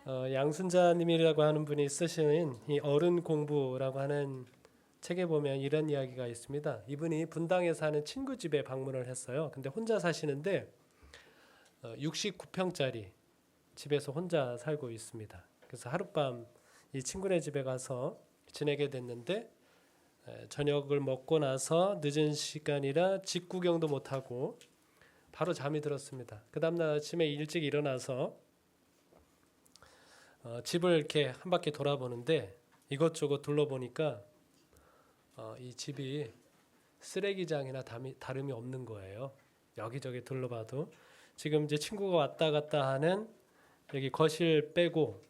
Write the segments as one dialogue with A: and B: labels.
A: 양순자님이라고 하는 분이 쓰신 이 어른 공부라고 하는 책에 보면 이런 이야기가 있습니다. 이분이 분당에 사는 친구 집에 방문을 했어요. 근데 혼자 사시는데 69평짜리 집에서 혼자 살고 있습니다. 그래서 하룻밤 이 친구네 집에 가서 지내게 됐는데 저녁을 먹고 나서 늦은 시간이라 집 구경도 못하고 바로 잠이 들었습니다. 그 다음날 아침에 일찍 일어나서 집을 이렇게 한 바퀴 돌아보는데 이것저것 둘러보니까 이 집이 쓰레기장이나 다름이 없는 거예요. 여기저기 둘러봐도 지금 이제 친구가 왔다 갔다 하는 여기 거실 빼고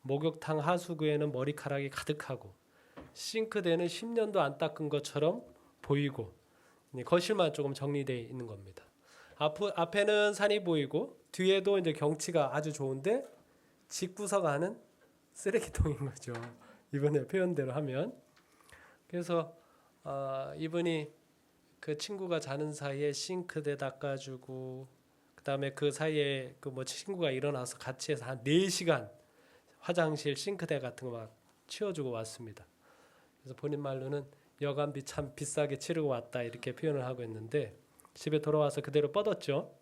A: 목욕탕 하수구에는 머리카락이 가득하고 싱크대는 10년도 안 닦은 것처럼 보이고 거실만 조금 정리되어 있는 겁니다. 앞에는 산이 보이고 뒤에도 이제 경치가 아주 좋은데 집구석 안은 쓰레기통인 거죠. 이번에 표현대로 하면. 그래서 이분이 그 친구가 자는 사이에 싱크대 닦아주고 그다음에 그 사이에 그 뭐 친구가 일어나서 같이 해서 한 4시간 화장실 싱크대 같은 거 막 치워주고 왔습니다. 그래서 본인 말로는 여간비 참 비싸게 치르고 왔다 이렇게 표현을 하고 있는데 집에 돌아와서 그대로 뻗었죠.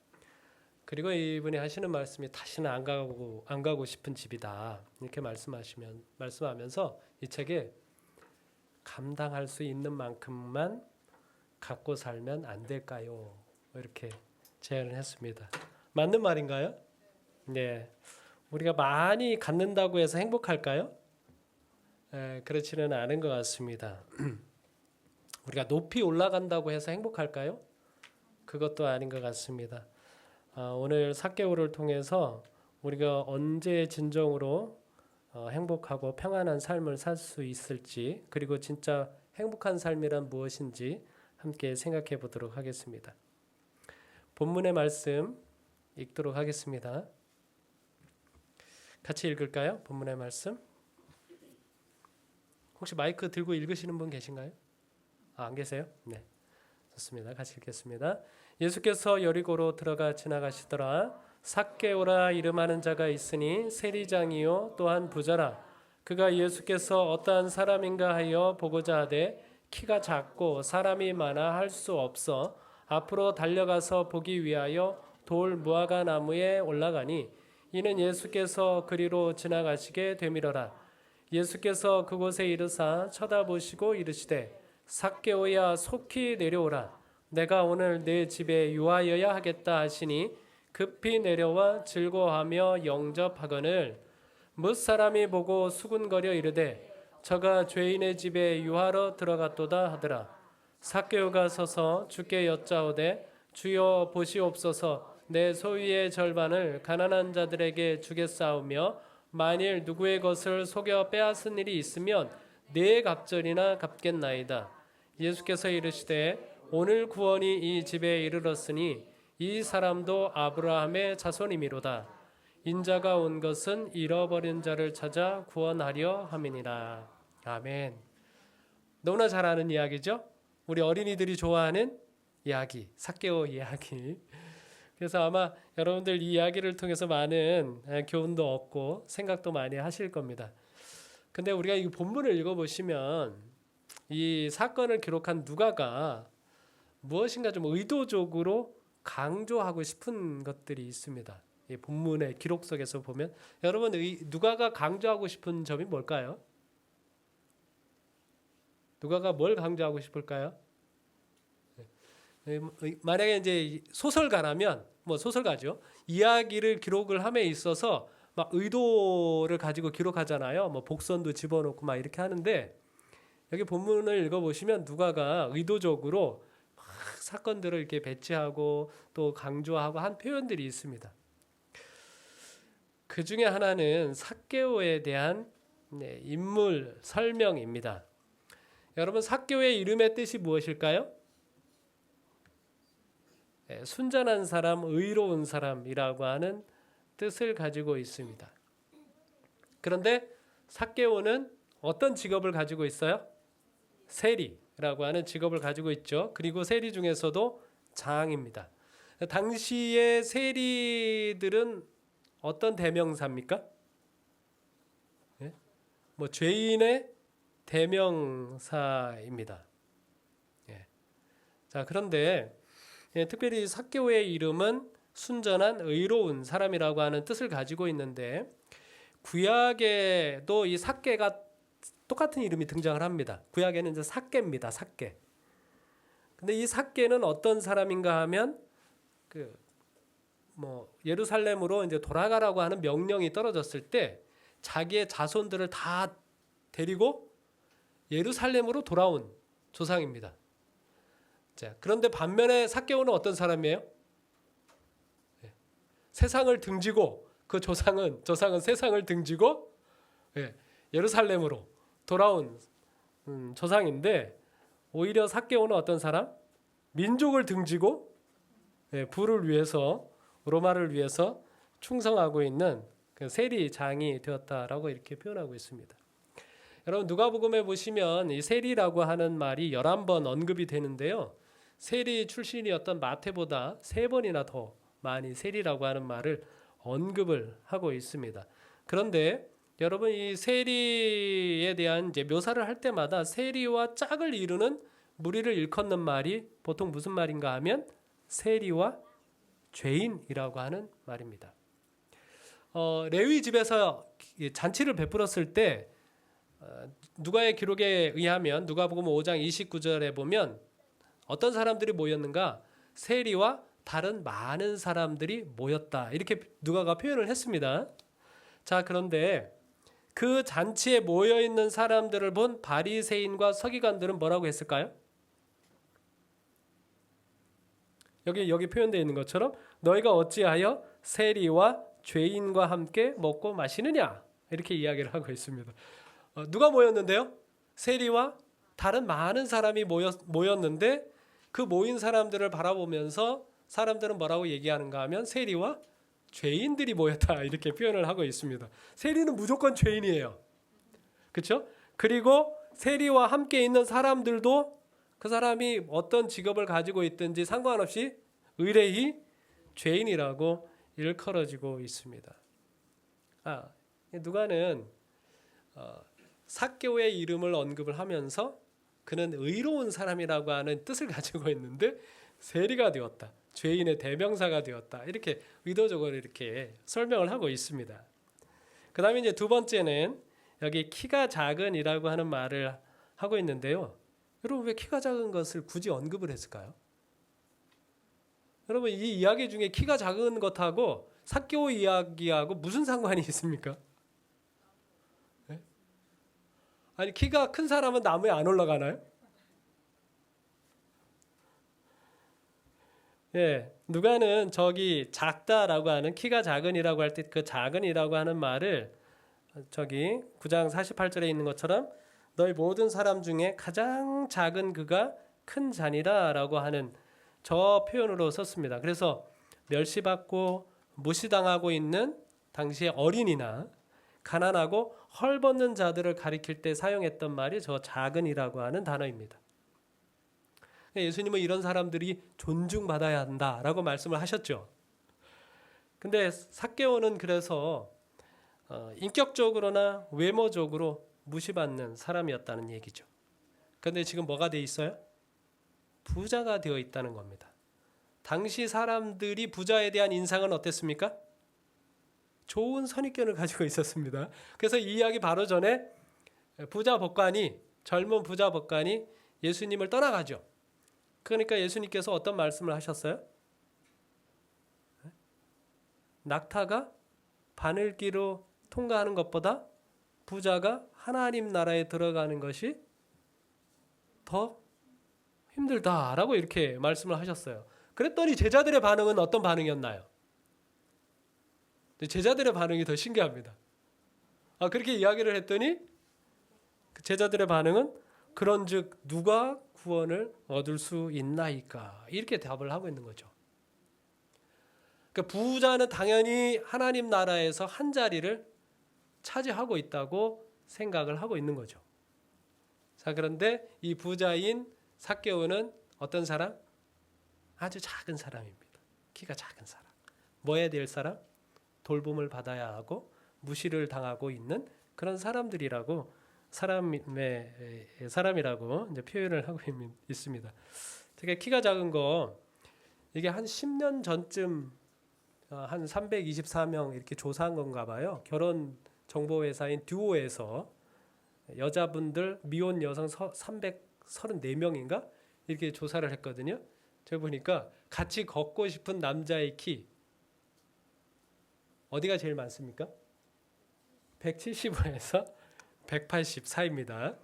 A: 그리고 이분이 하시는 말씀이 다시는 안 가고 싶은 집이다 이렇게 말씀하면서 이 책에 감당할 수 있는 만큼만 갖고 살면 안 될까요? 이렇게 제안을 했습니다. 맞는 말인가요? 네. 우리가 많이 갖는다고 해서 행복할까요? 그렇지는 않은 것 같습니다. 우리가 높이 올라간다고 해서 행복할까요? 그것도 아닌 것 같습니다. 오늘 삭개오를 통해서 우리가 언제 진정으로 행복하고 평안한 삶을 살 수 있을지 그리고 진짜 행복한 삶이란 무엇인지 함께 생각해 보도록 하겠습니다. 본문의 말씀 읽도록 하겠습니다. 같이 읽을까요? 본문의 말씀. 혹시 마이크 들고 읽으시는 분 계신가요? 안 계세요? 네. 좋습니다. 같이 읽겠습니다. 예수께서 여리고로 들어가 지나가시더라. 삭개오라 이름하는 자가 있으니 세리장이요 또한 부자라. 그가 예수께서 어떠한 사람인가 하여 보고자 하되 키가 작고 사람이 많아 할 수 없어 앞으로 달려가서 보기 위하여 돌 무화과 나무에 올라가니 이는 예수께서 그리로 지나가시게 되밀어라. 예수께서 그곳에 이르사 쳐다보시고 이르시되 삭개오야 속히 내려오라. 내가 오늘 내 집에 유하여야 하겠다 하시니 급히 내려와 즐거워하며 영접하거늘 뭇 사람이 보고 수군거려 이르되 저가 죄인의 집에 유하러 들어갔도다 하더라. 삭개오가 서서 주께 여짜오되 주여 보시옵소서 내 소유의 절반을 가난한 자들에게 주겠사오며 만일 누구의 것을 속여 빼앗은 일이 있으면 네 갑절이나 갚겠나이다. 예수께서 이르시되 오늘 구원이 이 집에 이르렀으니 이 사람도 아브라함의 자손이미로다. 인자가 온 것은 잃어버린 자를 찾아 구원하려 함이니라. 아멘. 너무나 잘 아는 이야기죠? 우리 어린이들이 좋아하는 이야기, 삭개오 이야기. 그래서 아마 여러분들 이 이야기를 통해서 많은 교훈도 얻고 생각도 많이 하실 겁니다. 근데 우리가 이 본문을 읽어보시면 이 사건을 기록한 누가가 무엇인가 좀 의도적으로 강조하고 싶은 것들이 있습니다. 이 본문의 기록 속에서 보면 여러분 누가가 강조하고 싶은 점이 뭘까요? 누가가 뭘 강조하고 싶을까요? 만약에 이제 소설가라면 뭐 소설가죠. 이야기를 기록을 함에 있어서 막 의도를 가지고 기록하잖아요. 뭐 복선도 집어넣고 막 이렇게 하는데 여기 본문을 읽어보시면 누가가 의도적으로 막 사건들을 이렇게 배치하고 또 강조하고 한 표현들이 있습니다. 그 중에 하나는 삭개오에 대한 인물 설명입니다. 여러분 삭개오의 이름의 뜻이 무엇일까요? 순전한 사람, 의로운 사람이라고 하는 뜻을 가지고 있습니다. 그런데 삭개오는 어떤 직업을 가지고 있어요? 세리라고 하는 직업을 가지고 있죠. 그리고 세리 중에서도 장입니다. 당시의 세리들은 어떤 대명사입니까? 뭐 죄인의 대명사입니다. 예. 자, 그런데 특별히 삭개오의 이름은 순전한 의로운 사람이라고 하는 뜻을 가지고 있는데 구약에도 이 삭개가 똑같은 이름이 등장을 합니다. 구약에는 이제 삭개입니다. 삭개. 근데 이 삭개는 어떤 사람인가 하면 예루살렘으로 이제 돌아가라고 하는 명령이 떨어졌을 때 자기의 자손들을 다 데리고 예루살렘으로 돌아온 조상입니다. 자, 그런데 반면에 삭개오는 어떤 사람이에요? 세상을 등지고 그 조상은 세상을 등지고 예루살렘으로 돌아온 조상인데 오히려 삭개오는 어떤 사람? 민족을 등지고 부를 위해서 로마를 위해서 충성하고 있는 그 세리장이 되었다라고 이렇게 표현하고 있습니다. 여러분 누가복음에 보시면 이 세리라고 하는 말이 11번 언급이 되는데요. 세리 출신이었던 마태보다 3번이나 더 많이 세리라고 하는 말을 언급을 하고 있습니다. 그런데 여러분 이 세리에 대한 이제 묘사를 할 때마다 세리와 짝을 이루는 무리를 일컫는 말이 보통 무슨 말인가 하면 세리와 죄인이라고 하는 말입니다. 레위 집에서 잔치를 베풀었을 때 누가의 기록에 의하면 누가복음 5장 29절에 보면 어떤 사람들이 모였는가? 세리와 다른 많은 사람들이 모였다. 이렇게 누가가 표현을 했습니다. 자, 그런데 그 잔치에 모여 있는 사람들을 본 바리새인과 서기관들은 뭐라고 했을까요? 여기 표현되어 있는 것처럼 너희가 어찌하여 세리와 죄인과 함께 먹고 마시느냐? 이렇게 이야기를 하고 있습니다. 누가 모였는데요? 세리와 다른 많은 사람이 모였는데 그 모인 사람들을 바라보면서 사람들은 뭐라고 얘기하는가 하면 세리와 죄인들이 모였다 이렇게 표현을 하고 있습니다. 세리는 무조건 죄인이에요. 그렇죠? 그리고 세리와 함께 있는 사람들도 그 사람이 어떤 직업을 가지고 있든지 상관없이 의뢰히 죄인이라고 일컬어지고 있습니다. 누가는 삭개오의 이름을 언급을 하면서 그는 의로운 사람이라고 하는 뜻을 가지고 있는데 세리가 되었다. 죄인의 대명사가 되었다. 이렇게 의도적으로 이렇게 설명을 하고 있습니다. 그 다음에 이제 두 번째는 여기 키가 작은이라고 하는 말을 하고 있는데요. 여러분 왜 키가 작은 것을 굳이 언급을 했을까요? 여러분 이 이야기 중에 키가 작은 것하고 삭개오 이야기하고 무슨 상관이 있습니까? 네? 아니 키가 큰 사람은 나무에 안 올라가나요? 누가는 저기 작다라고 하는 키가 작은이라고 할 때 그 작은이라고 하는 말을 저기 9장 48절에 있는 것처럼 너희 모든 사람 중에 가장 작은 그가 큰 자니라라고 하는 저 표현으로 썼습니다. 그래서 멸시받고 무시당하고 있는 당시의 어린이나 가난하고 헐벗는 자들을 가리킬 때 사용했던 말이 저 작은이라고 하는 단어입니다. 예수님은 이런 사람들이 존중받아야 한다라고 말씀을 하셨죠. 근데 삭개오는 그래서 인격적으로나 외모적으로 무시받는 사람이었다는 얘기죠. 그런데 지금 뭐가 돼 있어요? 부자가 되어 있다는 겁니다. 당시 사람들이 부자에 대한 인상은 어땠습니까? 좋은 선입견을 가지고 있었습니다. 그래서 이 이야기 바로 전에 젊은 부자 법관이 예수님을 떠나가죠. 그러니까 예수님께서 어떤 말씀을 하셨어요? 낙타가 바늘기로 통과하는 것보다 부자가 하나님 나라에 들어가는 것이 더 힘들다라고 이렇게 말씀을 하셨어요. 그랬더니 제자들의 반응은 어떤 반응이었나요? 제자들의 반응이 더 신기합니다. 그렇게 이야기를 했더니 제자들의 반응은 그런즉 누가 구원을 얻을 수 있나이까 이렇게 답을 하고 있는 거죠. 그러니까 부자는 당연히 하나님 나라에서 한 자리를 차지하고 있다고 생각을 하고 있는 거죠. 자, 그런데 이 부자인 삭개오는 어떤 사람? 아주 작은 사람입니다. 키가 작은 사람. 뭐 해야 될 사람? 돌봄을 받아야 하고 무시를 당하고 있는 그런 사람이라고 이제 표현을 하고 있습니다. 되게 키가 작은 거 이게 한 10년 전쯤 한 324명 이렇게 조사한 건가 봐요. 결혼 정보 회사인 듀오에서 여자분들 미혼 여성 334명인가 이렇게 조사를 했거든요. 제가 보니까 같이 걷고 싶은 남자의 키 어디가 제일 많습니까? 175에서 180 사이입니다.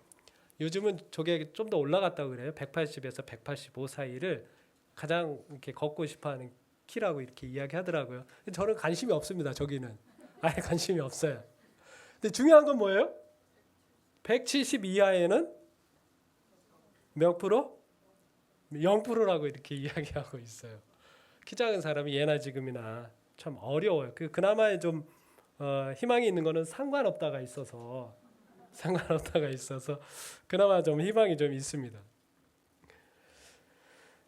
A: 요즘은 저게 좀 더 올라갔다고 그래요. 180에서 185 사이를 가장 이렇게 걷고 싶어하는 키라고 이렇게 이야기하더라고요. 저는 관심이 없습니다. 저기는 아예 관심이 없어요. 근데 중요한 건 뭐예요? 170 이하에는 몇 프로? 0%라고 이렇게 이야기하고 있어요. 키 작은 사람이 예나 지금이나 참 어려워요. 그나마 좀 희망이 있는 거는 상관없다가 있어서 그나마 좀 희망이 좀 있습니다.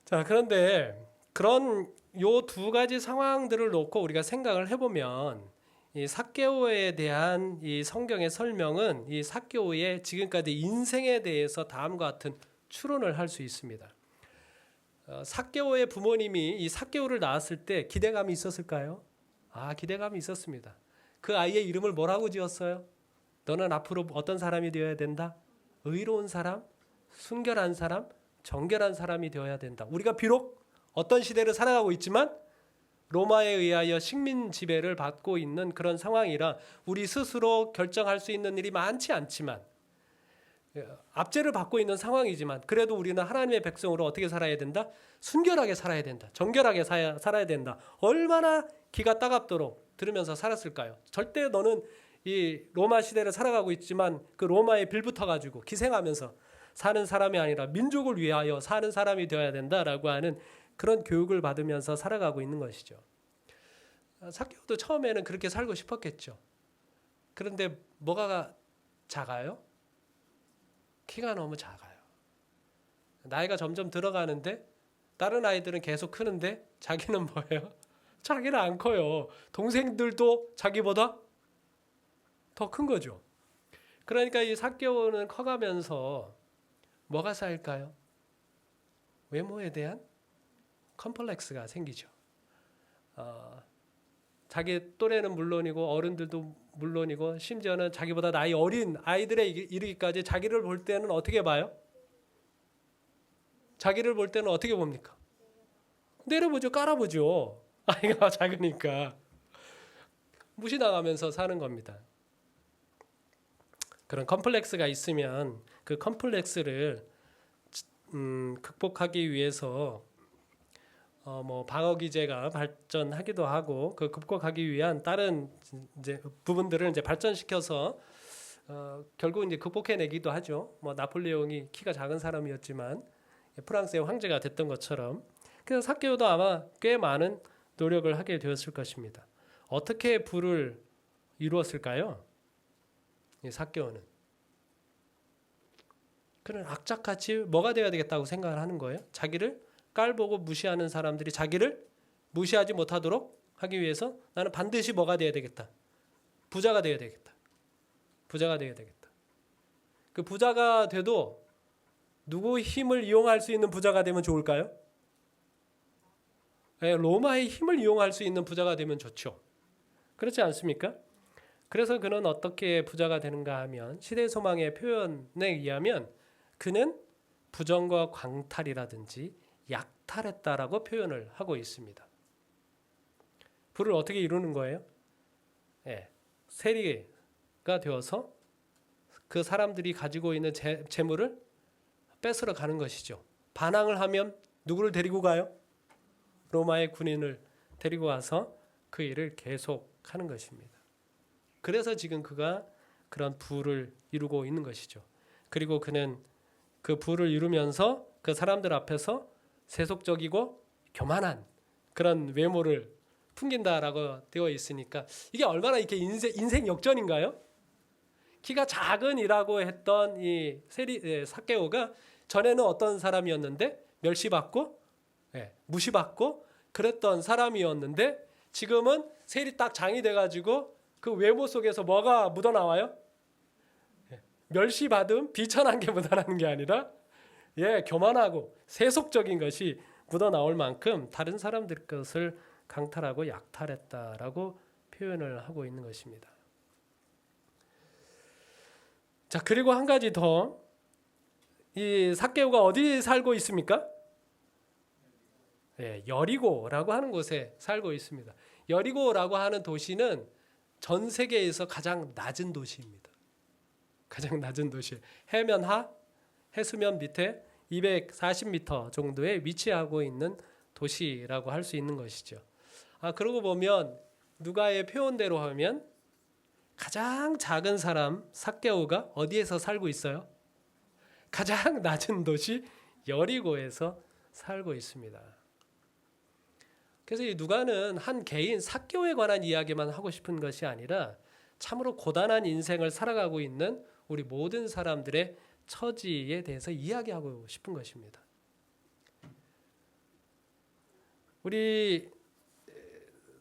A: 자, 그런데 그런 요 두 가지 상황들을 놓고 우리가 생각을 해보면 이 삭개오에 대한 이 성경의 설명은 이 삭개오의 지금까지 인생에 대해서 다음과 같은 추론을 할 수 있습니다. 삭개오의 부모님이 이 삭개오를 낳았을 때 기대감이 있었을까요? 기대감이 있었습니다. 그 아이의 이름을 뭐라고 지었어요? 너는 앞으로 어떤 사람이 되어야 된다? 의로운 사람, 순결한 사람, 정결한 사람이 되어야 된다. 우리가 비록 어떤 시대를 살아가고 있지만 로마에 의하여 식민 지배를 받고 있는 그런 상황이라 우리 스스로 결정할 수 있는 일이 많지 않지만 압제를 받고 있는 상황이지만 그래도 우리는 하나님의 백성으로 어떻게 살아야 된다? 순결하게 살아야 된다. 정결하게 살아야 된다. 얼마나 기가 따갑도록 들으면서 살았을까요? 절대 너는 이 로마 시대를 살아가고 있지만 그 로마에 빌붙어 가지고 기생하면서 사는 사람이 아니라 민족을 위하여 사는 사람이 되어야 된다라고 하는 그런 교육을 받으면서 살아가고 있는 것이죠. 삭개오도 처음에는 그렇게 살고 싶었겠죠. 그런데 뭐가 작아요? 키가 너무 작아요. 나이가 점점 들어가는데 다른 아이들은 계속 크는데 자기는 뭐예요? 자기는 안 커요. 동생들도 자기보다 더 큰 거죠. 그러니까 이 삭개오는 커가면서 뭐가 쌓일까요? 외모에 대한 컴플렉스가 생기죠. 자기 또래는 물론이고 어른들도 물론이고 심지어는 자기보다 나이 어린 아이들에 이르기까지 자기를 볼 때는 어떻게 봐요? 자기를 볼 때는 어떻게 봅니까? 내려보죠. 깔아보죠. 아이가 작으니까. 무시당하면서 사는 겁니다. 그런 컴플렉스가 있으면 그 컴플렉스를 극복하기 위해서 방어 기제가 발전하기도 하고 그 극복하기 위한 다른 이제 부분들을 이제 발전시켜서 결국 이제 극복해내기도 하죠. 나폴레옹이 키가 작은 사람이었지만 프랑스의 황제가 됐던 것처럼 그래서 삭개오도 아마 꽤 많은 노력을 하게 되었을 것입니다. 어떻게 부를 이루었을까요? 이 삭개오는 그는 악착같이 뭐가 되어야 되겠다고 생각을 하는 거예요. 자기를 깔보고 무시하는 사람들이 자기를 무시하지 못하도록 하기 위해서 나는 반드시 뭐가 되어야 되겠다. 부자가 되어야 되겠다. 부자가 되어야 되겠다. 그 부자가 돼도 누구의 힘을 이용할 수 있는 부자가 되면 좋을까요? 로마의 힘을 이용할 수 있는 부자가 되면 좋죠. 그렇지 않습니까? 그래서 그는 어떻게 부자가 되는가 하면 시대소망의 표현에 의하면 그는 부정과 광탈이라든지 약탈했다라고 표현을 하고 있습니다. 부를 어떻게 이루는 거예요? 세리가 되어서 그 사람들이 가지고 있는 재물을 뺏으러 가는 것이죠. 반항을 하면 누구를 데리고 가요? 로마의 군인을 데리고 와서 그 일을 계속하는 것입니다. 그래서 지금 그가 그런 부를 이루고 있는 것이죠. 그리고 그는 그 부를 이루면서 그 사람들 앞에서 세속적이고 교만한 그런 외모를 풍긴다라고 되어 있으니까 이게 얼마나 이렇게 인생 역전인가요? 키가 작은이라고 했던 이 삭개오가 전에는 어떤 사람이었는데 멸시받고 무시받고 그랬던 사람이었는데 지금은 세리 딱 장이 돼가지고 그 외모 속에서 뭐가 묻어나와요? 멸시받음, 비천한 게 묻어나는 게 아니라 교만하고 세속적인 것이 묻어나올 만큼 다른 사람들 것을 강탈하고 약탈했다라고 표현을 하고 있는 것입니다. 자, 그리고 한 가지 더, 이 삭개오가 어디 살고 있습니까? 여리고라고 하는 곳에 살고 있습니다. 여리고라고 하는 도시는 전 세계에서 가장 낮은 도시입니다. 가장 낮은 도시. 해면 하, 해수면 밑에 240m 정도에 위치하고 있는 도시라고 할 수 있는 것이죠. 그러고 보면 누가의 표현대로 하면 가장 작은 사람 삭개오가 어디에서 살고 있어요? 가장 낮은 도시 여리고에서 살고 있습니다. 그래서 이 누가는 한 개인 삭개오에 관한 이야기만 하고 싶은 것이 아니라 참으로 고단한 인생을 살아가고 있는 우리 모든 사람들의 처지에 대해서 이야기하고 싶은 것입니다. 우리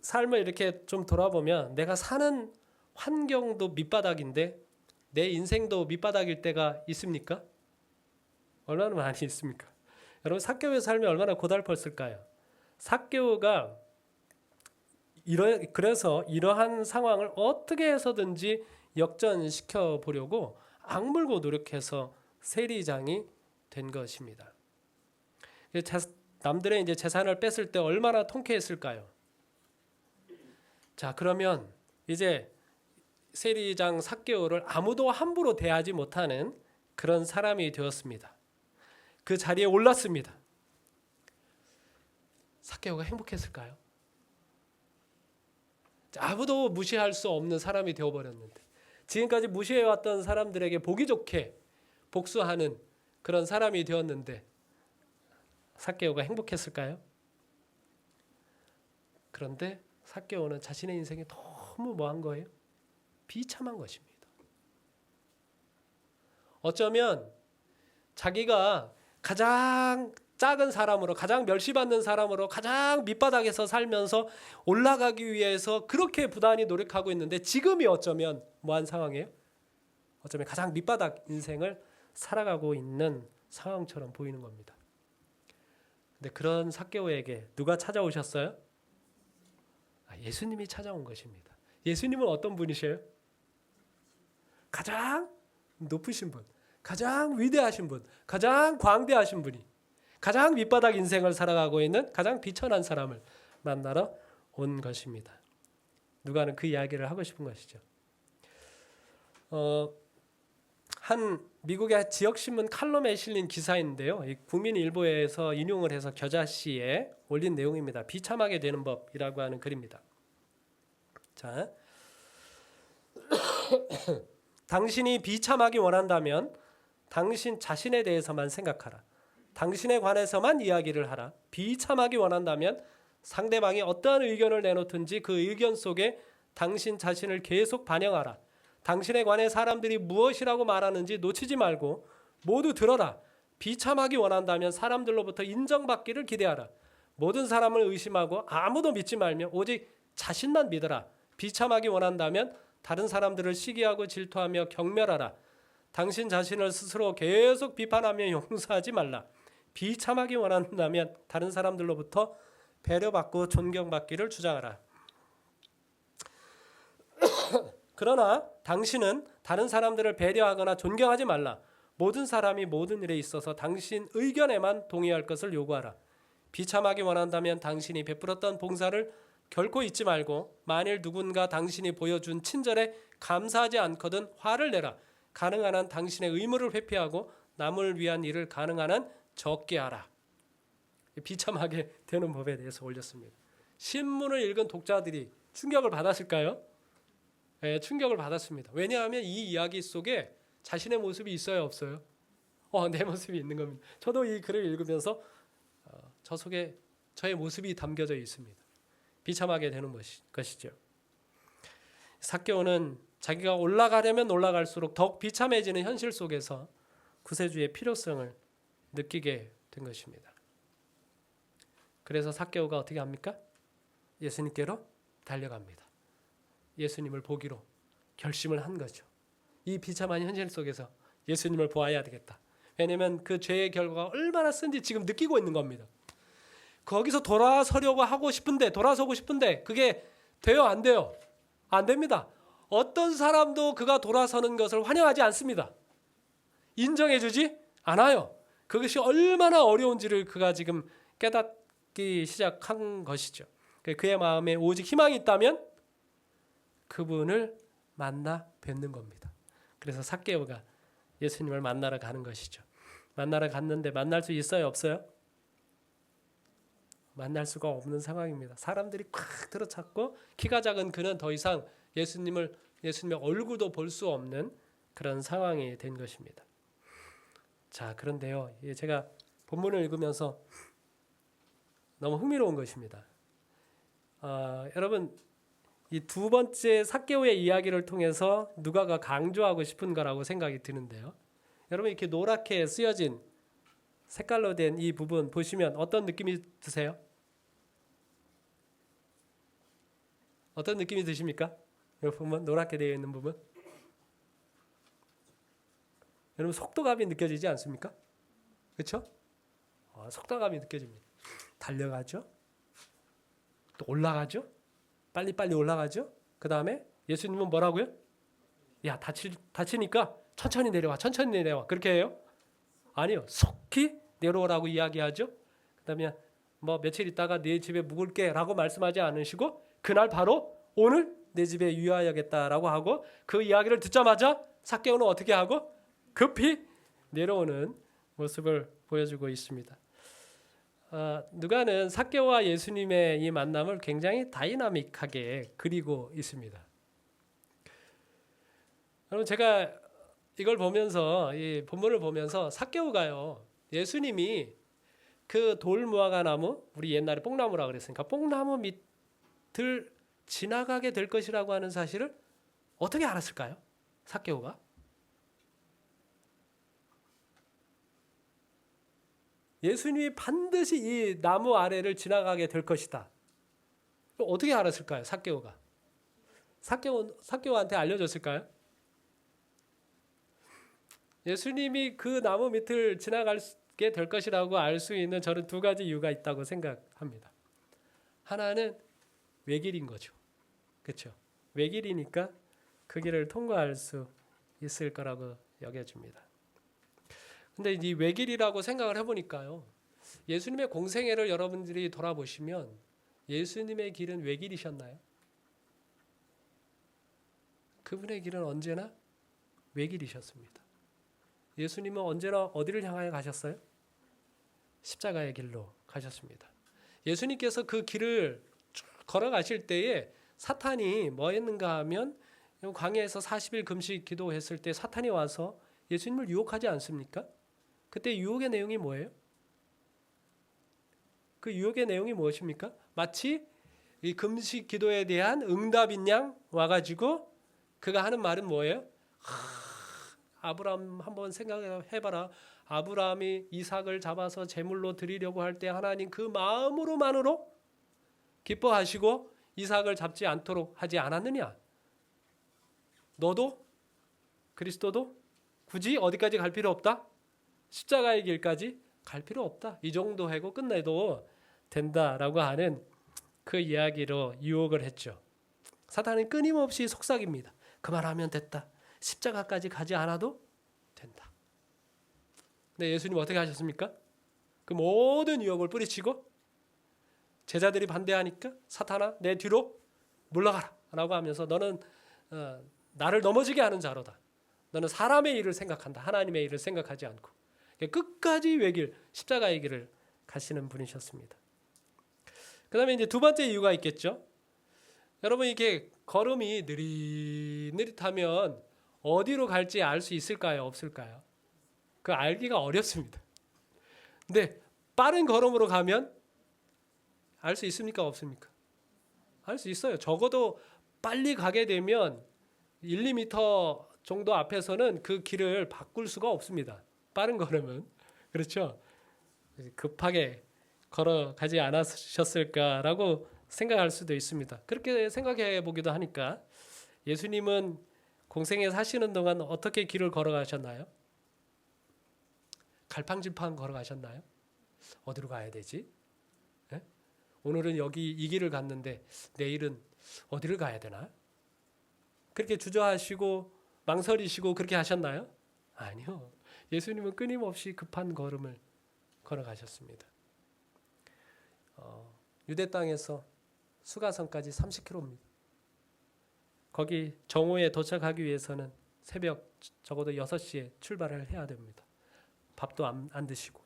A: 삶을 이렇게 좀 돌아보면 내가 사는 환경도 밑바닥인데 내 인생도 밑바닥일 때가 있습니까? 얼마나 많이 있습니까? 여러분, 삭개오의 삶이 얼마나 고달팠을까요? 삭개오가 그래서 이러한 상황을 어떻게 해서든지 역전시켜 보려고 악물고 노력해서 세리장이 된 것입니다. 남들의 이제 재산을 뺐을 때 얼마나 통쾌했을까요? 자, 그러면 이제 세리장 삭개오를 아무도 함부로 대하지 못하는 그런 사람이 되었습니다. 그 자리에 올랐습니다. 삭개오가 행복했을까요? 아무도 무시할 수 없는 사람이 되어버렸는데, 지금까지 무시해왔던 사람들에게 보기 좋게 복수하는 그런 사람이 되었는데 삭개오가 행복했을까요? 그런데 삭개오는 자신의 인생이 너무 뭐한 거예요? 비참한 것입니다. 어쩌면 자기가 가장 작은 사람으로, 가장 멸시받는 사람으로, 가장 밑바닥에서 살면서 올라가기 위해서 그렇게 부단히 노력하고 있는데 지금이 어쩌면 뭐한 상황이에요? 어쩌면 가장 밑바닥 인생을 살아가고 있는 상황처럼 보이는 겁니다. 근데 그런 삭개오에게 누가 찾아오셨어요? 예수님이 찾아온 것입니다. 예수님은 어떤 분이세요? 가장 높으신 분, 가장 위대하신 분, 가장 광대하신 분이 가장 밑바닥 인생을 살아가고 있는 가장 비천한 사람을 만나러 온 것입니다. 누가는 그 이야기를 하고 싶은 것이죠. 한 미국의 지역신문 칼럼에 실린 기사인데요. 국민일보에서 인용을 해서 겨자씨에 올린 내용입니다. 비참하게 되는 법이라고 하는 글입니다. 자, 당신이 비참하기 원한다면 당신 자신에 대해서만 생각하라. 당신에 관해서만 이야기를 하라. 비참하기 원한다면 상대방이 어떠한 의견을 내놓든지 그 의견 속에 당신 자신을 계속 반영하라. 당신에 관해 사람들이 무엇이라고 말하는지 놓치지 말고 모두 들어라. 비참하기 원한다면 사람들로부터 인정받기를 기대하라. 모든 사람을 의심하고 아무도 믿지 말며 오직 자신만 믿어라. 비참하기 원한다면 다른 사람들을 시기하고 질투하며 경멸하라. 당신 자신을 스스로 계속 비판하며 용서하지 말라. 비참하기 원한다면 다른 사람들로부터 배려받고 존경받기를 주장하라. 그러나 당신은 다른 사람들을 배려하거나 존경하지 말라. 모든 사람이 모든 일에 있어서 당신 의견에만 동의할 것을 요구하라. 비참하기 원한다면 당신이 베풀었던 봉사를 결코 잊지 말고 만일 누군가 당신이 보여준 친절에 감사하지 않거든 화를 내라. 가능한 한 당신의 의무를 회피하고 남을 위한 일을 가능한 한 적게 하라. 비참하게 되는 법에 대해서 올렸습니다. 신문을 읽은 독자들이 충격을 받았을까요? 네, 충격을 받았습니다. 왜냐하면 이 이야기 속에 자신의 모습이 있어요, 없어요? 내 모습이 있는 겁니다. 저도 이 글을 읽으면서 저 속에 저의 모습이 담겨져 있습니다. 비참하게 되는 것이죠. 삭개오는 자기가 올라가려면 올라갈수록 더욱 비참해지는 현실 속에서 구세주의 필요성을 느끼게 된 것입니다. 그래서 삭개오가 어떻게 합니까? 예수님께로 달려갑니다. 예수님을 보기로 결심을 한 거죠. 이 비참한 현실 속에서 예수님을 보아야 되겠다. 왜냐하면 그 죄의 결과가 얼마나 쓴지 지금 느끼고 있는 겁니다. 거기서 돌아서려고 하고 싶은데, 돌아서고 싶은데 그게 돼요, 안 돼요? 안 됩니다. 어떤 사람도 그가 돌아서는 것을 환영하지 않습니다. 인정해주지 않아요. 그것이 얼마나 어려운지를 그가 지금 깨닫기 시작한 것이죠. 그의 마음에 오직 희망이 있다면 그분을 만나 뵙는 겁니다. 그래서 삭개오가 예수님을 만나러 가는 것이죠. 만나러 갔는데 만날 수 있어요, 없어요? 만날 수가 없는 상황입니다. 사람들이 꽉 들어찼고 키가 작은 그는 더 이상 예수님의 얼굴도 볼 수 없는 그런 상황이 된 것입니다. 자, 그런데요, 제가 본문을 읽으면서 너무 흥미로운 것입니다. 여러분, 이 두 번째 삭개오의 이야기를 통해서 누가가 강조하고 싶은 거라고 생각이 드는데요. 여러분, 이렇게 노랗게 쓰여진 색깔로 된 이 부분 보시면 어떤 느낌이 드세요? 어떤 느낌이 드십니까? 여러분 보면 노랗게 되어 있는 부분. 여러분 속도감이 느껴지지 않습니까? 그렇죠? 속도감이 느껴집니다. 달려가죠. 또 올라가죠. 빨리빨리 올라가죠. 그 다음에 예수님은 뭐라고요? 야, 다치니까 천천히 내려와, 천천히 내려와. 그렇게 해요? 아니요. 속히 내려오라고 이야기하죠. 그 다음에 뭐 며칠 있다가 네 집에 묵을게 라고 말씀하지 않으시고 그날 바로 오늘 내 집에 유하여겠다라고 하고 그 이야기를 듣자마자 삭개오는 어떻게 하고 급히 내려오는 모습을 보여주고 있습니다. 누가는 삭개오와 예수님의 이 만남을 굉장히 다이나믹하게 그리고 있습니다. 여러분 제가 이걸 보면서 이 본문을 보면서 삭개오가요 예수님이 그 돌무화과 나무 우리 옛날에 뽕나무라 그랬으니까 뽕나무 밑을 지나가게 될 것이라고 하는 사실을 어떻게 알았을까요? 삭개오가 예수님이 반드시 이 나무 아래를 지나가게 될 것이다. 어떻게 알았을까요? 삭개오가 삭개오한테 알려줬을까요? 예수님이 그 나무 밑을 지나가게 될 것이라고 알 수 있는 저는 두 가지 이유가 있다고 생각합니다. 하나는 외길인 거죠. 그렇죠? 외길이니까 그 길을 통과할 수 있을 거라고 여겨집니다. 근데 이 외길이라고 생각을 해보니까요. 예수님의 공생애를 여러분들이 돌아보시면 예수님의 길은 외길이셨나요? 그분의 길은 언제나 외길이셨습니다. 예수님은 언제나 어디를 향하여 가셨어요? 십자가의 길로 가셨습니다. 예수님께서 그 길을 걸어가실 때에 사탄이 뭐 했는가 하면 광야에서 40일 금식 기도했을 때 사탄이 와서 예수님을 유혹하지 않습니까? 그때 유혹의 내용이 뭐예요? 그 유혹의 내용이 무엇입니까? 마치 이 금식 기도에 대한 응답인 양 와가지고 그가 하는 말은 뭐예요? 아브라함 한번 생각해봐라. 아브라함이 이삭을 잡아서 제물로 드리려고 할 때 하나님 그 마음으로만으로 기뻐하시고 이삭을 잡지 않도록 하지 않았느냐? 너도 그리스도도 굳이 어디까지 갈 필요 없다? 십자가의 길까지 갈 필요 없다. 이 정도 하고 끝내도 된다라고 하는 그 이야기로 유혹을 했죠. 사탄은 끊임없이 속삭입니다. 그만하면 됐다. 십자가까지 가지 않아도 된다. 근데 예수님 어떻게 하셨습니까? 그 모든 유혹을 뿌리치고 제자들이 반대하니까 사탄아 내 뒤로 물러가라 라고 하면서 너는 나를 넘어지게 하는 자로다. 너는 사람의 일을 생각한다. 하나님의 일을 생각하지 않고 끝까지 외길 십자가의 길을 가시는 분이셨습니다. 그 다음에 이제 두 번째 이유가 있겠죠. 여러분 이게 걸음이 느릿느릿하면 어디로 갈지 알 수 있을까요? 없을까요? 그 알기가 어렵습니다. 근데 빠른 걸음으로 가면 알 수 있습니까? 없습니까? 알 수 있어요. 적어도 빨리 가게 되면 1, 2m 정도 앞에서는 그 길을 바꿀 수가 없습니다. 빠른 걸음은. 그렇죠? 급하게 걸어가지 않으셨을까라고 생각할 수도 있습니다. 그렇게 생각해 보기도 하니까 예수님은 공생에 사시는 동안 어떻게 길을 걸어가셨나요? 갈팡질팡 걸어가셨나요? 어디로 가야 되지? 예? 오늘은 여기 이 길을 갔는데 내일은 어디를 가야 되나? 그렇게 주저하시고 망설이시고 그렇게 하셨나요? 아니요. 예수님은 끊임없이 급한 걸음을 걸어가셨습니다. 유대 땅에서 수가성까지 30km입니다. 거기 정오에 도착하기 위해서는 새벽 적어도 6시에 출발을 해야 됩니다. 밥도 안 드시고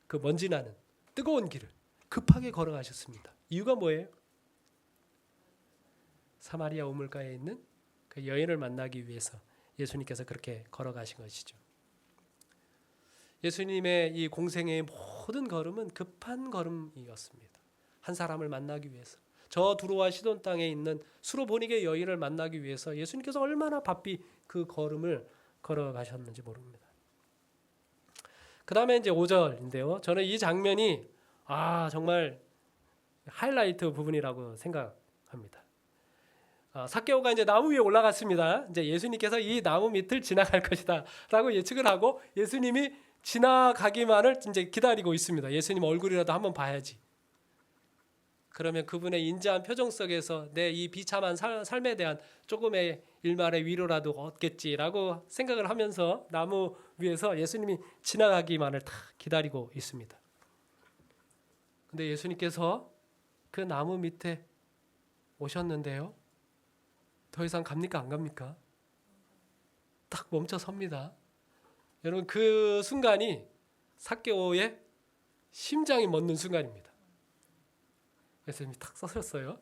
A: 그 먼지 나는 뜨거운 길을 급하게 걸어가셨습니다. 이유가 뭐예요? 사마리아 우물가에 있는 그 여인을 만나기 위해서 예수님께서 그렇게 걸어가신 것이죠. 예수님의 이 공생의 모든 걸음은 급한 걸음이었습니다. 한 사람을 만나기 위해서, 저 두로와 시돈 땅에 있는 수로보니게 여인을 만나기 위해서 예수님께서 얼마나 바삐 그 걸음을 걸어가셨는지 모릅니다. 그 다음에 이제 5절인데요. 저는 이 장면이 정말 하이라이트 부분이라고 생각합니다. 삭개오가 이제 나무 위에 올라갔습니다. 이제 예수님께서 이 나무 밑을 지나갈 것이다라고 예측을 하고 예수님이 지나가기만을 이제 기다리고 있습니다. 예수님 얼굴이라도 한번 봐야지. 그러면 그분의 인자한 표정 속에서 내 이 비참한 삶에 대한 조금의 일말의 위로라도 얻겠지라고 생각을 하면서 나무 위에서 예수님이 지나가기만을 다 기다리고 있습니다. 근데 예수님께서 그 나무 밑에 오셨는데요. 더 이상 갑니까? 안 갑니까? 딱 멈춰 섭니다. 여러분, 그 순간이 삭개오의 심장이 멎는 순간입니다. 예수님이 탁 서셨어요.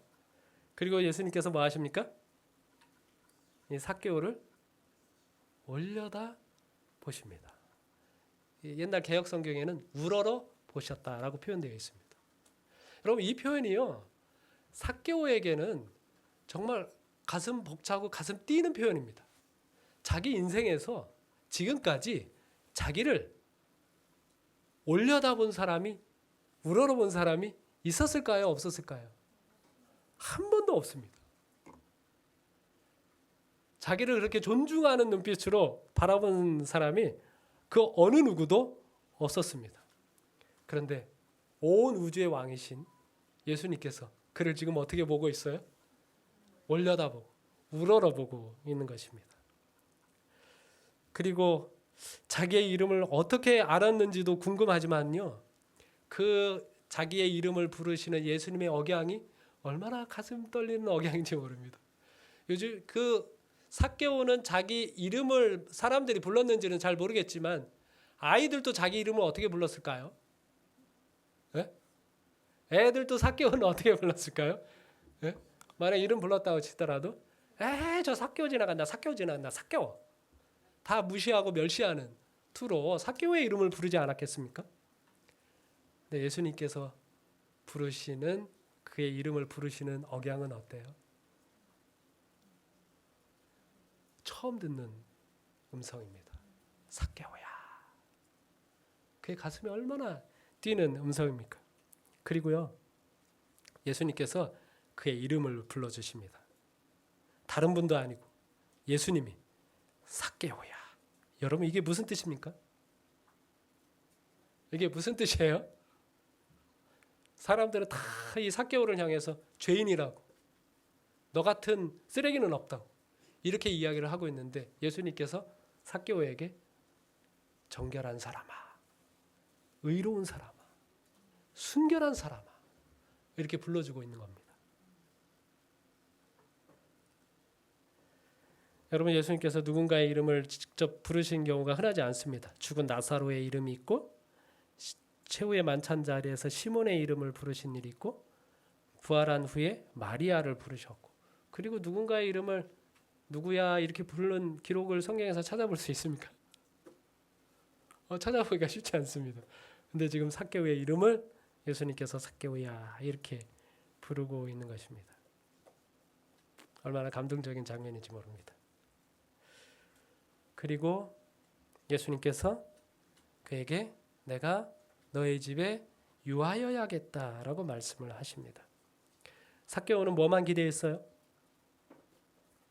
A: 그리고 예수님께서 뭐 하십니까? 이 삭개오를 올려다 보십니다. 옛날 개역 성경에는 우러러 보셨다라고 표현되어 있습니다. 여러분, 이 표현이요, 삭개오에게는 정말 가슴 벅차고 가슴 뛰는 표현입니다. 자기 인생에서 지금까지 자기를 올려다본 사람이, 우러러본 사람이 있었을까요? 없었을까요? 한 번도 없습니다. 자기를 그렇게 존중하는 눈빛으로 바라본 사람이 그 어느 누구도 없었습니다. 그런데 온 우주의 왕이신 예수님께서 그를 지금 어떻게 보고 있어요? 올려다보고 우러러보고 있는 것입니다. 그리고 자기의 이름을 어떻게 알았는지도 궁금하지만요, 그 자기의 이름을 부르시는 예수님의 억양이 얼마나 가슴 떨리는 억양인지 모릅니다. 요즘 그 삭개오는 자기 이름을 사람들이 불렀는지는 잘 모르겠지만 아이들도 자기 이름을 어떻게 불렀을까요? 네? 애들도 삭개오는 어떻게 불렀을까요? 네? 만약 이름 불렀다고 치더라도 저 삭개오 지나간다, 삭개오 지나간다, 삭개오, 다 무시하고 멸시하는 투로 삭개오의 이름을 부르지 않았겠습니까? 네, 예수님께서 부르시는, 그의 이름을 부르시는 억양은 어때요? 처음 듣는 음성입니다. 삭개오야. 그의 가슴이 얼마나 뛰는 음성입니까? 그리고요, 예수님께서 그의 이름을 불러주십니다. 다른 분도 아니고 예수님이 삭개오야. 여러분, 이게 무슨 뜻입니까? 이게 무슨 뜻이에요? 사람들은 다 이 삭개오를 향해서 죄인이라고, 너 같은 쓰레기는 없다고 이렇게 이야기를 하고 있는데 예수님께서 삭개오에게 정결한 사람아, 의로운 사람아, 순결한 사람아 이렇게 불러주고 있는 겁니다. 여러분, 예수님께서 누군가의 이름을 직접 부르신 경우가 흔하지 않습니다. 죽은 나사로의 이름이 있고, 최후의 만찬 자리에서 시몬의 이름을 부르신 일이 있고, 부활한 후에 마리아를 부르셨고, 그리고 누군가의 이름을 누구야 이렇게 부르는 기록을 성경에서 찾아볼 수 있습니까? 찾아보기가 쉽지 않습니다. 근데 지금 삭개오의 이름을 예수님께서 삭개오야 이렇게 부르고 있는 것입니다. 얼마나 감동적인 장면인지 모릅니다. 그리고 예수님께서 그에게 내가 너의 집에 유하여야겠다라고 말씀을 하십니다. 삭개오는 뭐만 기대했어요?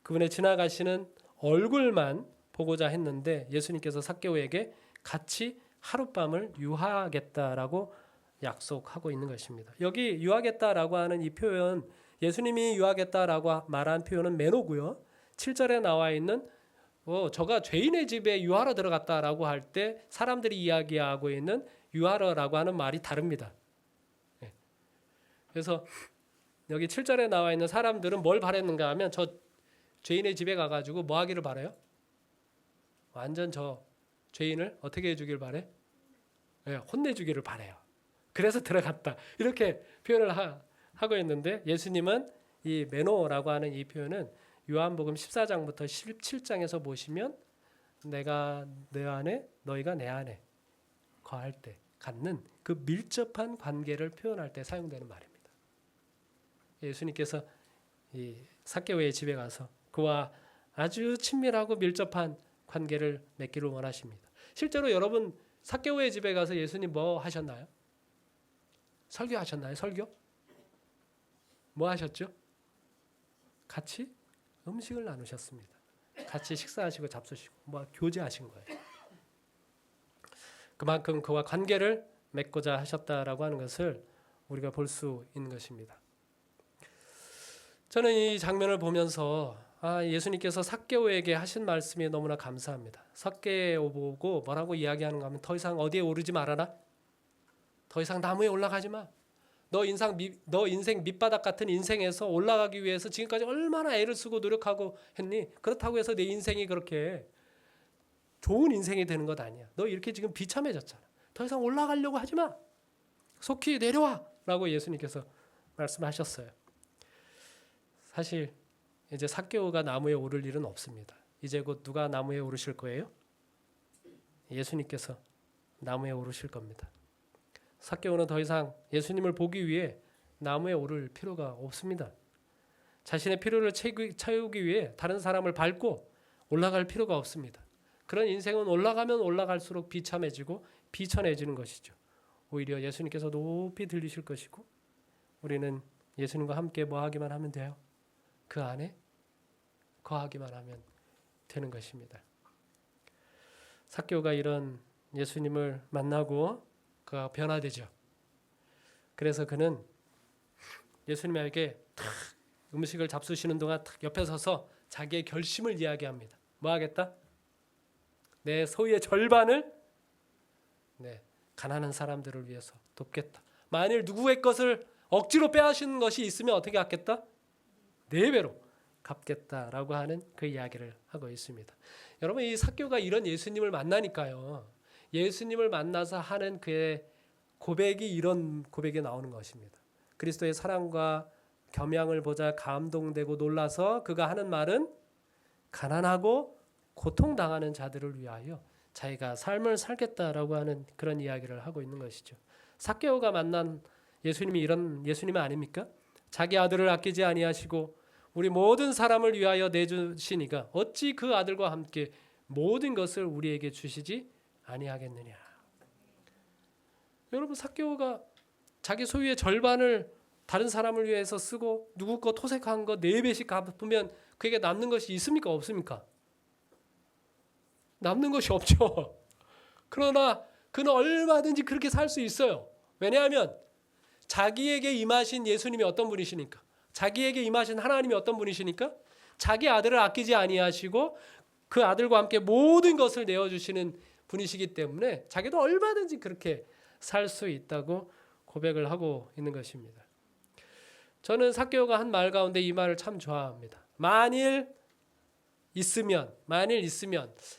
A: 그분의 지나가시는 얼굴만 보고자 했는데 예수님께서 삭개오에게 같이 하룻밤을 유하겠다라고 약속하고 있는 것입니다. 여기 유하겠다라고 하는 이 표현, 예수님이 유하겠다라고 말한 표현은 매너고요. 7절에 나와 있는 저가 죄인의 집에 유하러 들어갔다라고 할 때 사람들이 이야기하고 있는 유하러라고 하는 말이 다릅니다. 그래서 여기 7절에 나와 있는 사람들은 뭘 바랬는가 하면 저 죄인의 집에 가가지고 뭐 하기를 바래요? 완전 저 죄인을 어떻게 해주길 바래? 혼내주기를 바래요. 그래서 들어갔다. 이렇게 표현을 하고 있는데 예수님은 이 매너라고 하는 이 표현은 요한복음 14장부터 17장에서 보시면 내가 내 안에 너희가 내 안에 거할 때 갖는 그 밀접한 관계를 표현할 때 사용되는 말입니다. 예수님께서 이 삭개오의 집에 가서 그와 아주 친밀하고 밀접한 관계를 맺기를 원하십니다. 실제로 여러분 삭개오의 집에 가서 예수님 뭐 하셨나요? 설교하셨나요? 설교? 뭐 하셨죠? 같이 음식을 나누셨습니다. 같이 식사하시고 잡수시고 뭐 교제하신 거예요. 그만큼 그와 관계를 맺고자 하셨다라고 하는 것을 우리가 볼 수 있는 것입니다. 저는 이 장면을 보면서 예수님께서 삭개오에게 하신 말씀이 너무나 감사합니다. 삭개오 보고 뭐라고 이야기하는가 하면 더 이상 어디에 오르지 말아라. 더 이상 나무에 올라가지 마. 너 인생 밑바닥 같은 인생에서 올라가기 위해서 지금까지 얼마나 애를 쓰고 노력하고 했니? 그렇다고 해서 내 인생이 그렇게 좋은 인생이 되는 것 아니야. 너 이렇게 지금 비참해졌잖아. 더 이상 올라가려고 하지 마. 속히 내려와. 라고 예수님께서 말씀하셨어요. 사실 이제 삭개오가 나무에 오를 일은 없습니다. 이제 곧 누가 나무에 오르실 거예요? 예수님께서 나무에 오르실 겁니다. 삭개오는 더 이상 예수님을 보기 위해 나무에 오를 필요가 없습니다. 자신의 필요를 채우기 위해 다른 사람을 밟고 올라갈 필요가 없습니다. 그런 인생은 올라가면 올라갈수록 비참해지고 비천해지는 것이죠. 오히려 예수님께서 높이 들리실 것이고 우리는 예수님과 함께 뭐 하기만 하면 돼요? 그 안에 거하기만 하면 되는 것입니다. 삭개오가 이런 예수님을 만나고 그가 변화되죠. 그래서 그는 예수님에게 음식을 잡수시는 동안 옆에 서서 자기의 결심을 이야기합니다. 뭐 하겠다? 내 소유의 절반을 가난한 사람들을 위해서 돕겠다. 만일 누구의 것을 억지로 빼앗은 것이 있으면 어떻게 갚겠다? 4배로 갚겠다라고 하는 그 이야기를 하고 있습니다. 여러분 이 삭개오가 이런 예수님을 만나니까요. 예수님을 만나서 하는 그의 고백이 이런 고백이 나오는 것입니다. 그리스도의 사랑과 겸양을 보자 감동되고 놀라서 그가 하는 말은 가난하고 고통당하는 자들을 위하여 자기가 삶을 살겠다라고 하는 그런 이야기를 하고 있는 것이죠. 삭개오가 만난 예수님이 이런 예수님 아닙니까? 자기 아들을 아끼지 아니하시고 우리 모든 사람을 위하여 내주시니까 어찌 그 아들과 함께 모든 것을 우리에게 주시지 아니하겠느냐. 여러분 삭개오가 자기 소유의 절반을 다른 사람을 위해서 쓰고 누구 거 토색한 거 4배씩 갚으면 그에게 남는 것이 있습니까? 없습니까? 남는 것이 없죠. 그러나 그는 얼마든지 그렇게 살 수 있어요. 왜냐하면 자기에게 임하신 예수님이 어떤 분이시니까? 자기에게 임하신 하나님이 어떤 분이시니까? 자기 아들을 아끼지 아니하시고 그 아들과 함께 모든 것을 내어주시는 분이시기 때문에 자기도 얼마든지 그렇게 살 수 있다고 고백을 하고 있는 것입니다. 저는 삭개오가 한 말 가운데 이 말을 참 좋아합니다. 만일 있으면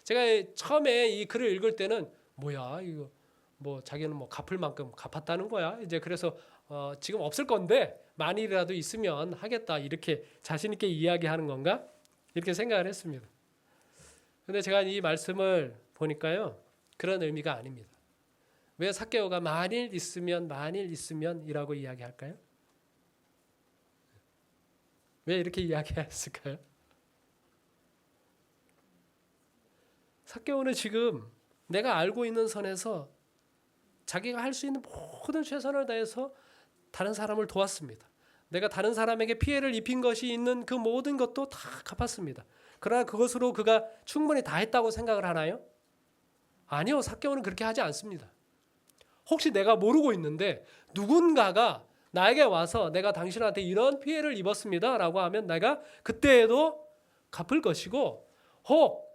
A: 제가 처음에 이 글을 읽을 때는 뭐야 이거 뭐 자기는 뭐 갚을 만큼 갚았다는 거야. 이제 그래서 지금 없을 건데 만일이라도 있으면 하겠다 이렇게 자신 있게 이야기하는 건가 이렇게 생각을 했습니다. 근데 제가 이 말씀을 보니까요 그런 의미가 아닙니다. 왜 삭개오가 만일 있으면이라고 이야기할까요? 왜 이렇게 이야기했을까요? 삭개오는 지금 내가 알고 있는 선에서 자기가 할 수 있는 모든 최선을 다해서 다른 사람을 도왔습니다. 내가 다른 사람에게 피해를 입힌 것이 있는 그 모든 것도 다 갚았습니다. 그러나 그것으로 그가 충분히 다 했다고 생각을 하나요? 아니요. 삭개오는 그렇게 하지 않습니다. 혹시 내가 모르고 있는데 누군가가 나에게 와서 내가 당신한테 이런 피해를 입었습니다 라고 하면 내가 그때에도 갚을 것이고, 혹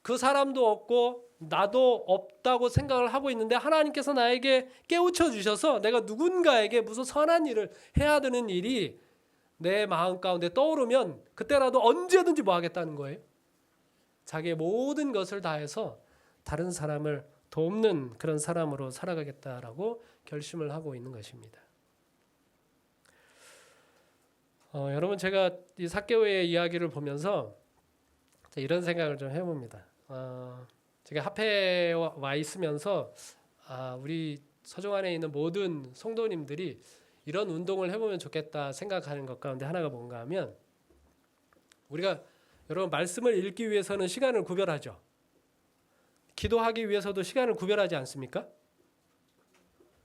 A: 그 사람도 없고 나도 없다고 생각을 하고 있는데 하나님께서 나에게 깨우쳐 주셔서 내가 누군가에게 무슨 선한 일을 해야 되는 일이 내 마음 가운데 떠오르면 그때라도 언제든지 뭐 하겠다는 거예요. 자기의 모든 것을 다해서 다른 사람을 돕는 그런 사람으로 살아가겠다라고 결심을 하고 있는 것입니다. 여러분, 제가 이 삭개오의 이야기를 보면서 이런 생각을 좀 해봅니다. 제가 합회에 와 있으면서 우리 서종 안에 있는 모든 성도님들이 이런 운동을 해보면 좋겠다 생각하는 것 가운데 하나가 뭔가 하면, 우리가 여러분 말씀을 읽기 위해서는 시간을 구별하죠. 기도하기 위해서도 시간을 구별하지 않습니까?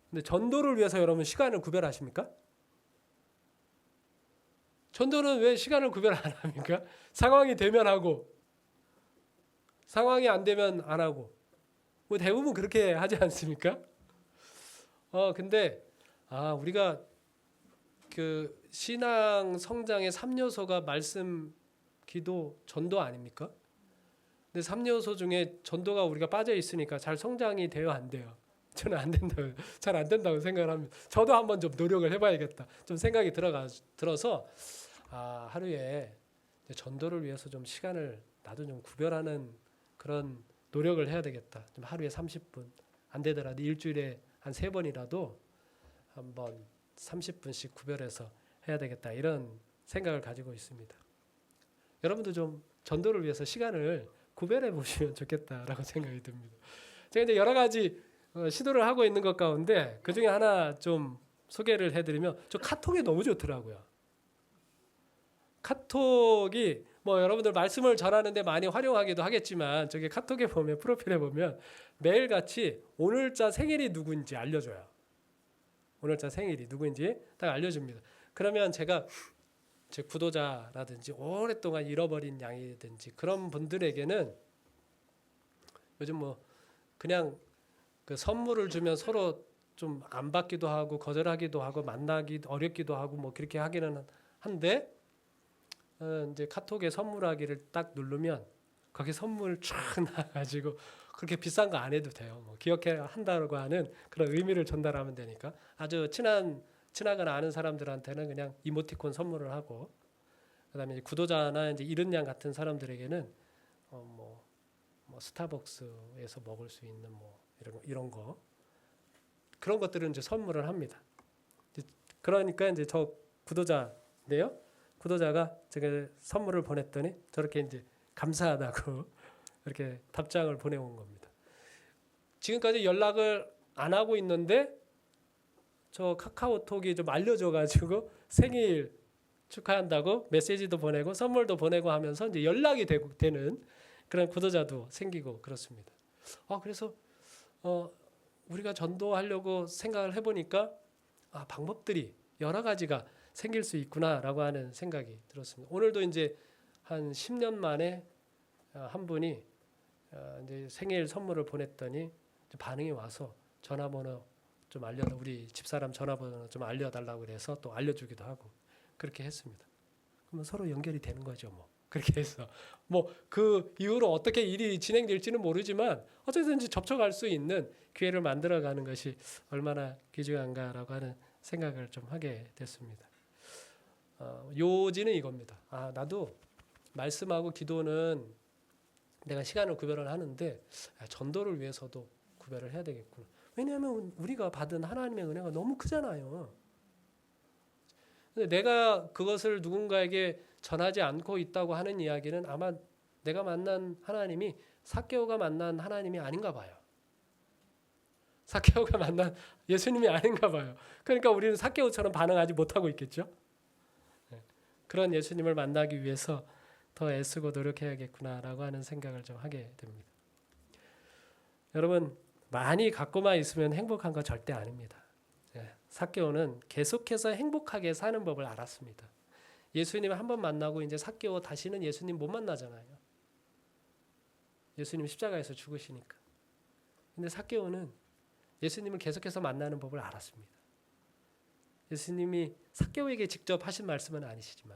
A: 근데 전도를 위해서 여러분 시간을 구별하십니까? 전도는 왜 시간을 구별 안 합니까? 상황이 되면 하고 상황이 안 되면 안 하고, 뭐 대부분 그렇게 하지 않습니까? 근데 우리가 그 신앙 성장의 3요소가 말씀, 기도, 전도 아닙니까? 근데 3요소 중에 전도가 우리가 빠져 있으니까 잘 성장이 돼요, 안 돼요? 저는 잘 안 된다고 생각을 합니다. 저도 한번 좀 노력을 해봐야겠다. 좀 생각이 들어서 하루에 전도를 위해서 좀 시간을 나도 좀 구별하는 그런 노력을 해야 되겠다. 좀 하루에 30분, 안 되더라도 일주일에 한 3번이라도 한번 30분씩 구별해서 해야 되겠다. 이런 생각을 가지고 있습니다. 여러분도 좀 전도를 위해서 시간을 구별해 보시면 좋겠다라고 생각이 듭니다. 제가 이제 여러 가지 시도를 하고 있는 것 가운데 그 중에 하나 좀 소개를 해드리면, 저 카톡이 너무 좋더라고요. 카톡이 뭐 여러분들 말씀을 전하는데 많이 활용하기도 하겠지만, 저기 카톡에 보면, 프로필에 보면 매일같이 오늘자 생일이 누구인지 알려줘요. 오늘자 생일이 누구인지 딱 알려줍니다. 그러면 제가 제 구독자라든지 오랫동안 잃어버린 양이든지 그런 분들에게는 요즘 뭐 그냥 그 선물을 주면 서로 좀 안 받기도 하고 거절하기도 하고 만나기 어렵기도 하고 뭐 그렇게 하기는 한데, 이제 카톡에 선물하기를 딱 누르면 거기 선물 쫙 나가지고 그렇게 비싼 거 안 해도 돼요. 뭐 기억해 한다고 하는 그런 의미를 전달하면 되니까, 아주 친하거나 아는 사람들한테는 그냥 이모티콘 선물을 하고, 그다음에 구독자나 이제 이른 양 같은 사람들에게는 뭐 스타벅스에서 먹을 수 있는 뭐 이런 거, 그런 것들은 이제 선물을 합니다. 그러니까 이제 저 구독자인데요. 구독자가 제가 선물을 보냈더니 저렇게 이제 감사하다고 이렇게 답장을 보내온 겁니다. 지금까지 연락을 안 하고 있는데 저 카카오톡이 좀 알려줘가지고 생일 축하한다고 메시지도 보내고 선물도 보내고 하면서 이제 연락이 되는 그런 구독자도 생기고 그렇습니다. 그래서 우리가 전도하려고 생각을 해보니까 방법들이 여러 가지가 생길 수 있구나라고 하는 생각이 들었습니다. 오늘도 이제 한 10년 만에 한 분이 이제 생일 선물을 보냈더니 반응이 와서 전화번호 좀 우리 집사람 전화번호 좀 알려달라고 그래서 또 알려주기도 하고 그렇게 했습니다. 그러면 서로 연결이 되는 거죠, 뭐. 그렇게 해서 뭐 그 이후로 어떻게 일이 진행될지는 모르지만 어쨌든지 접촉할 수 있는 기회를 만들어가는 것이 얼마나 귀중한가라고 하는 생각을 좀 하게 됐습니다. 요지는 이겁니다. 나도 말씀하고 기도는 내가 시간을 구별을 하는데 전도를 위해서도 구별을 해야 되겠구나. 왜냐하면 우리가 받은 하나님의 은혜가 너무 크잖아요. 근데 내가 그것을 누군가에게 전하지 않고 있다고 하는 이야기는 아마 내가 만난 하나님이 삭개오가 만난 하나님이 아닌가 봐요. 삭개오가 만난 예수님이 아닌가 봐요. 그러니까 우리는 삭개오처럼 반응하지 못하고 있겠죠. 그런 예수님을 만나기 위해서 더 애쓰고 노력해야겠구나라고 하는 생각을 좀 하게 됩니다. 여러분, 많이 갖고만 있으면 행복한 거 절대 아닙니다. 삭개오는 계속해서 행복하게 사는 법을 알았습니다. 예수님을 한번 만나고 이제 삭개오 다시는 예수님 못 만나잖아요. 예수님 십자가에서 죽으시니까. 근데 삭개오는 예수님을 계속해서 만나는 법을 알았습니다. 예수님이 삭개오에게 직접 하신 말씀은 아니시지만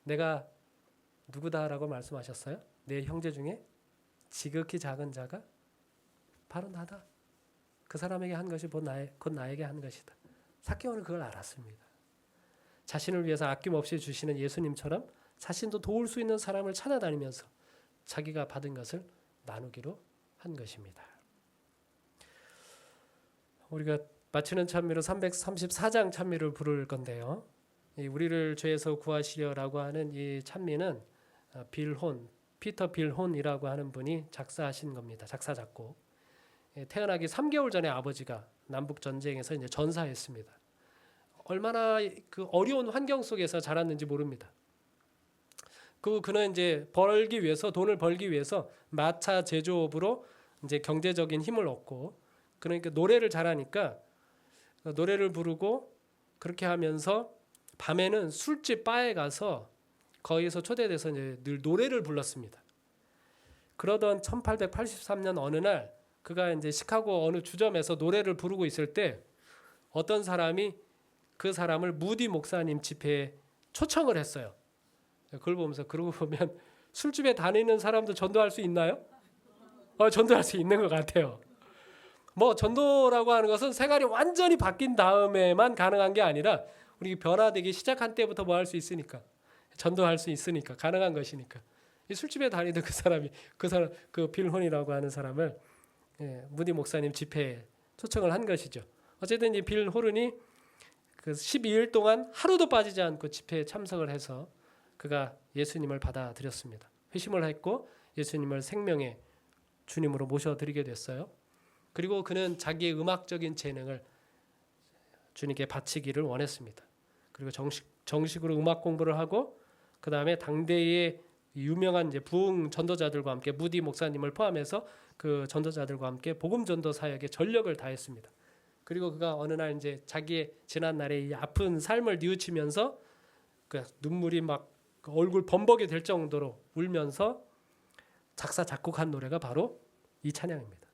A: 내가 누구다라고 말씀하셨어요? 내 형제 중에 지극히 작은 자가 바로 나다. 그 사람에게 한 것이 곧 나에게 한 것이다. 삭개오는 그걸 알았습니다. 자신을 위해서 아낌없이 주시는 예수님처럼 자신도 도울 수 있는 사람을 찾아다니면서 자기가 받은 것을 나누기로 한 것입니다. 우리가 마치는 찬미로 334장 찬미를 부를 건데요. 우리를 죄에서 구하시려라고 하는 이 찬미는 피터 빌혼이라고 하는 분이 작사하신 겁니다. 작사 작곡. 태어나기 3개월 전에 아버지가 남북 전쟁에서 이제 전사했습니다. 얼마나 그 어려운 환경 속에서 자랐는지 모릅니다. 그는 이제 돈을 벌기 위해서 마차 제조업으로 이제 경제적인 힘을 얻고, 그러니까 노래를 잘하니까 노래를 부르고 그렇게 하면서 밤에는 술집 바에 가서 거기서 초대돼서 이제 늘 노래를 불렀습니다. 그러던 1883년 어느 날 그가 이제 시카고 어느 주점에서 노래를 부르고 있을 때 어떤 사람이 그 사람을 무디 목사님 집회에 초청을 했어요. 그걸 보면서 그러고 보면 술집에 다니는 사람도 전도할 수 있나요? 전도할 수 있는 것 같아요. 뭐 전도라고 하는 것은 생활이 완전히 바뀐 다음에만 가능한 게 아니라 우리 변화되기 시작한 때부터 뭐 할 수 있으니까, 전도할 수 있으니까 가능한 것이니까. 이 술집에 다니던 그 빌혼이라고 하는 사람을 무디 목사님 집회에 초청을 한 것이죠. 어쨌든 이 빌혼이 그 12일 동안 하루도 빠지지 않고 집회에 참석을 해서 그가 예수님을 받아들였습니다. 회심을 했고 예수님을 생명의 주님으로 모셔드리게 됐어요. 그리고 그는 자기의 음악적인 재능을 주님께 바치기를 원했습니다. 그리고 정식으로 음악 공부를 하고 그 다음에 당대의 유명한 이제 부흥 전도자들과 함께 무디 목사님을 포함해서 그 전도자들과 함께 복음 전도 사역에 전력을 다했습니다. 그리고 그가 어느 날 이제 자기의 지난 날의 이 아픈 삶을 뉘우치면서 그 눈물이 막 얼굴 범벅이 될 정도로 울면서 작사 작곡한 노래가 바로 이 찬양입니다.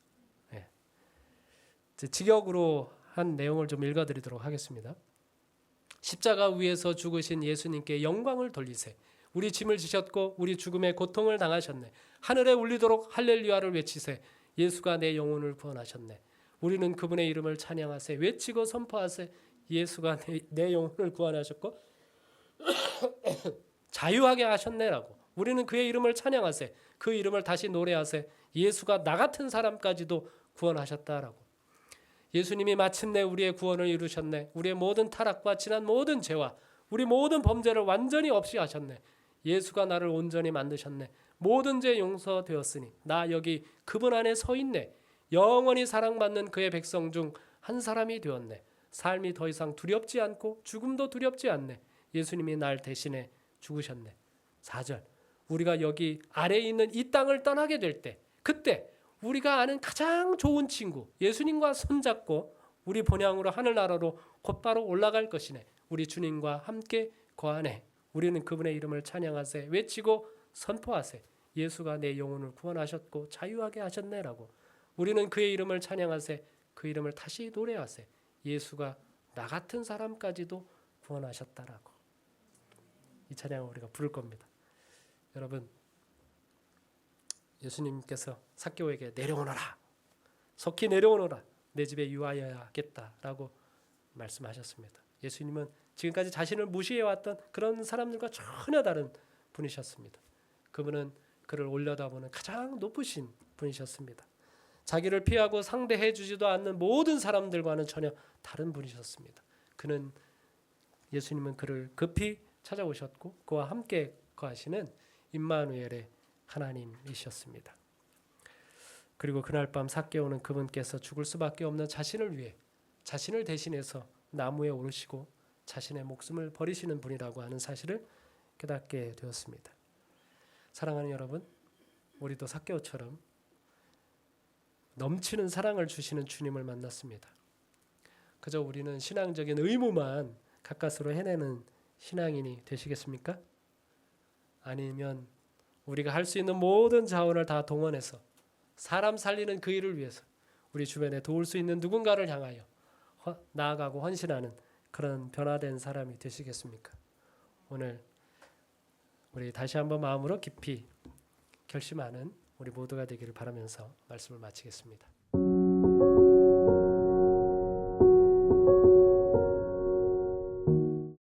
A: 직역으로 한 내용을 좀 읽어드리도록 하겠습니다. 십자가 위에서 죽으신 예수님께 영광을 돌리세. 우리 짐을 지셨고 우리 죽음의 고통을 당하셨네. 하늘에 울리도록 할렐루야를 외치세. 예수가 내 영혼을 구원하셨네. 우리는 그분의 이름을 찬양하세. 외치고 선포하세. 예수가 내 영혼을 구원하셨고 자유하게 하셨네라고. 우리는 그의 이름을 찬양하세. 그 이름을 다시 노래하세. 예수가 나 같은 사람까지도 구원하셨다라고. 예수님이 마침내 우리의 구원을 이루셨네. 우리의 모든 타락과 지난 모든 죄와 우리 모든 범죄를 완전히 없이 하셨네. 예수가 나를 온전히 만드셨네. 모든 죄 용서되었으니 나 여기 그분 안에 서 있네. 영원히 사랑받는 그의 백성 중 한 사람이 되었네. 삶이 더 이상 두렵지 않고 죽음도 두렵지 않네. 예수님이 날 대신해 죽으셨네. 4절. 우리가 여기 아래에 있는 이 땅을 떠나게 될 때, 그때 우리가 아는 가장 좋은 친구 예수님과 손잡고 우리 본향으로 하늘나라로 곧바로 올라갈 것이네. 우리 주님과 함께 거하네. 우리는 그분의 이름을 찬양하세. 외치고 선포하세. 예수가 내 영혼을 구원하셨고 자유하게 하셨네라고. 우리는 그의 이름을 찬양하세. 그 이름을 다시 노래하세. 예수가 나 같은 사람까지도 구원하셨다라고. 이 찬양을 우리가 부를 겁니다. 여러분, 예수님께서 삭개오에게 내려오너라, 속히 내려오너라, 내 집에 유하여야겠다라고 말씀하셨습니다. 예수님은 지금까지 자신을 무시해왔던 그런 사람들과 전혀 다른 분이셨습니다. 그분은 그를 올려다보는 가장 높으신 분이셨습니다. 자기를 피하고 상대해 주지도 않는 모든 사람들과는 전혀 다른 분이셨습니다. 예수님은 그를 급히 찾아오셨고 그와 함께 거하시는 임마누엘의 하나님이셨습니다. 그리고 그날 밤 삭개오는 그분께서 죽을 수밖에 없는 자신을 위해 자신을 대신해서 나무에 오르시고 자신의 목숨을 버리시는 분이라고 하는 사실을 깨닫게 되었습니다. 사랑하는 여러분, 우리도 삭개오처럼 넘치는 사랑을 주시는 주님을 만났습니다. 그저 우리는 신앙적인 의무만 가까스로 해내는 신앙인이 되시겠습니까? 아니면 우리가 할 수 있는 모든 자원을 다 동원해서 사람 살리는 그 일을 위해서 우리 주변에 도울 수 있는 누군가를 향하여 나아가고 헌신하는 그런 변화된 사람이 되시겠습니까? 오늘 우리 다시 한번 마음으로 깊이 결심하는 우리 모두가 되기를 바라면서 말씀을 마치겠습니다.